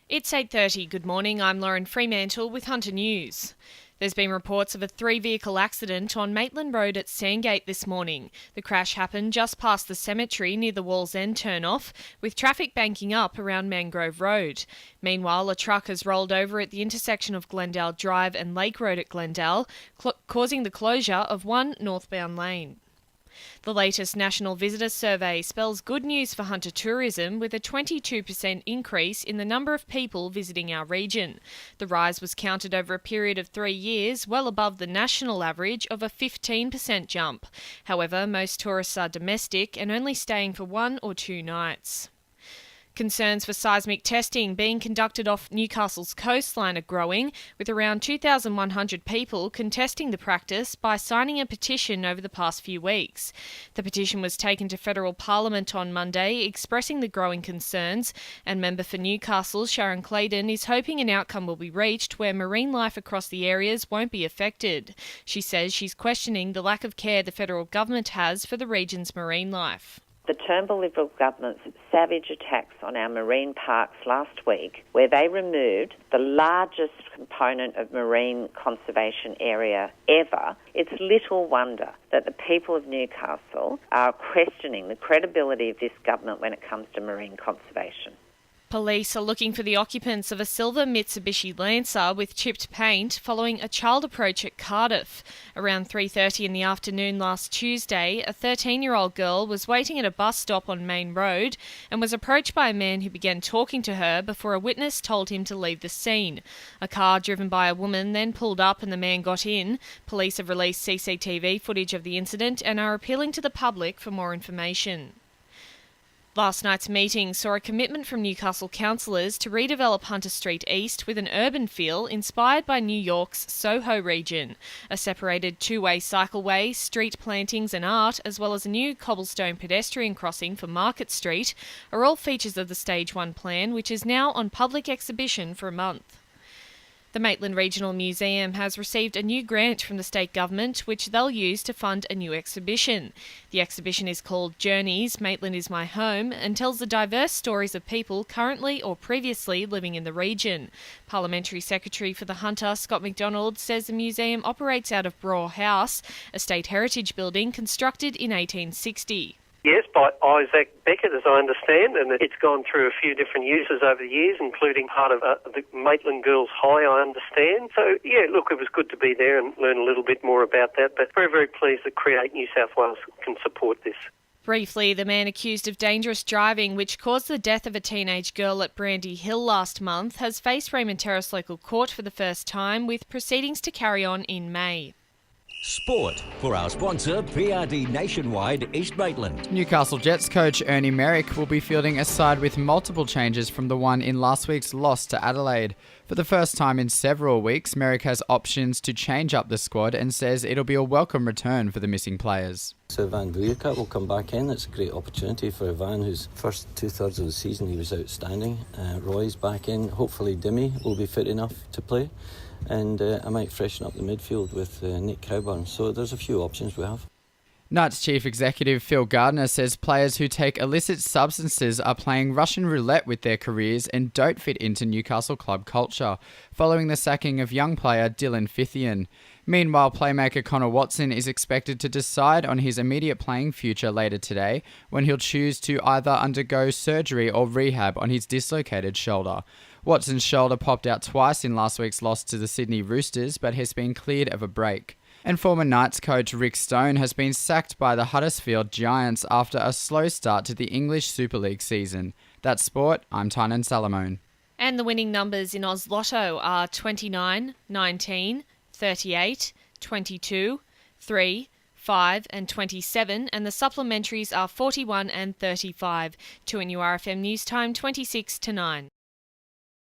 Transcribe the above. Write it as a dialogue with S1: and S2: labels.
S1: It's 8:30. Good morning. I'm Lauren Freemantle with Hunter News. There's been reports of a 3-vehicle accident on Maitland Road at Sandgate this morning. The crash happened just past the cemetery near the Wall's End turn-off, with traffic banking up around Mangrove Road. Meanwhile, a truck has rolled over at the intersection of Glendale Drive and Lake Road at Glendale, causing the closure of one northbound lane. The latest National Visitor Survey spells good news for Hunter tourism, with a 22% increase in the number of people visiting our region. The rise was counted over a period of 3 years, well above the national average of a 15% jump. However, most tourists are domestic and only staying for 1 or 2 nights. Concerns for seismic testing being conducted off Newcastle's coastline are growing, with around 2,100 people contesting the practice by signing a petition over the past few weeks. The petition was taken to federal Parliament on Monday, expressing the growing concerns, and member for Newcastle, Sharon Claydon, is hoping an outcome will be reached where marine life across the areas won't be affected. She says she's questioning the lack of care the federal government has for the region's marine life.
S2: The Turnbull Liberal government's savage attacks on our marine parks last week, where they removed the largest component of marine conservation area ever, it's little wonder that the people of Newcastle are questioning the credibility of this government when it comes to marine conservation.
S1: Police are looking for the occupants of a silver Mitsubishi Lancer with chipped paint following a child approach at Cardiff. Around 3:30 in the afternoon last Tuesday, a 13-year-old girl was waiting at a bus stop on Main Road and was approached by a man who began talking to her before a witness told him to leave the scene. A car driven by a woman then pulled up and the man got in. Police have released CCTV footage of the incident and are appealing to the public for more information. Last night's meeting saw a commitment from Newcastle councillors to redevelop Hunter Street East with an urban feel inspired by New York's Soho region. A separated 2-way cycleway, street plantings and art, as well as a new cobblestone pedestrian crossing for Market Street, are all features of the Stage 1 plan, which is now on public exhibition for a month. The Maitland Regional Museum has received a new grant from the state government, which they'll use to fund a new exhibition. The exhibition is called Journeys, Maitland is My Home, and tells the diverse stories of people currently or previously living in the region. Parliamentary Secretary for the Hunter, Scott McDonald, says the museum operates out of Braw House, a state heritage building constructed in 1860.
S3: Yes, by Isaac Beckett, as I understand, and it's gone through a few different uses over the years, including part of the Maitland Girls High, I understand. So, yeah, look, it was good to be there and learn a little bit more about that, but very, very pleased that Create New South Wales can support this.
S1: Briefly, the man accused of dangerous driving, which caused the death of a teenage girl at Brandy Hill last month, has faced Raymond Terrace Local Court for the first time, with proceedings to carry on in May.
S4: Sport for our sponsor, PRD Nationwide East Maitland.
S5: Newcastle Jets coach Ernie Merrick will be fielding a side with multiple changes from the one in last week's loss to Adelaide. For the first time in several weeks, Merrick has options to change up the squad and says it'll be a welcome return for the missing players.
S6: So Van Vlierkat will come back in. It's a great opportunity for Van, whose first 2/3 of the season he was outstanding. Roy's back in. Hopefully Dimmy will be fit enough to play. And I might freshen up the midfield with Nick Crowburn. So there's a few options we have.
S5: Knights Chief Executive Phil Gardner says players who take illicit substances are playing Russian roulette with their careers and don't fit into Newcastle club culture, following the sacking of young player Dylan Fithian. Meanwhile, playmaker Connor Watson is expected to decide on his immediate playing future later today, when he'll choose to either undergo surgery or rehab on his dislocated shoulder. Watson's shoulder popped out twice in last week's loss to the Sydney Roosters, but has been cleared of a break. And former Knights coach Rick Stone has been sacked by the Huddersfield Giants after a slow start to the English Super League season. That's sport. I'm Tynan Salamone.
S1: And the winning numbers in Oz Lotto are 29, 19, 38, 22, 3, 5 and 27, and the supplementaries are 41 and 35. 2NURFM News Time 26 to 9.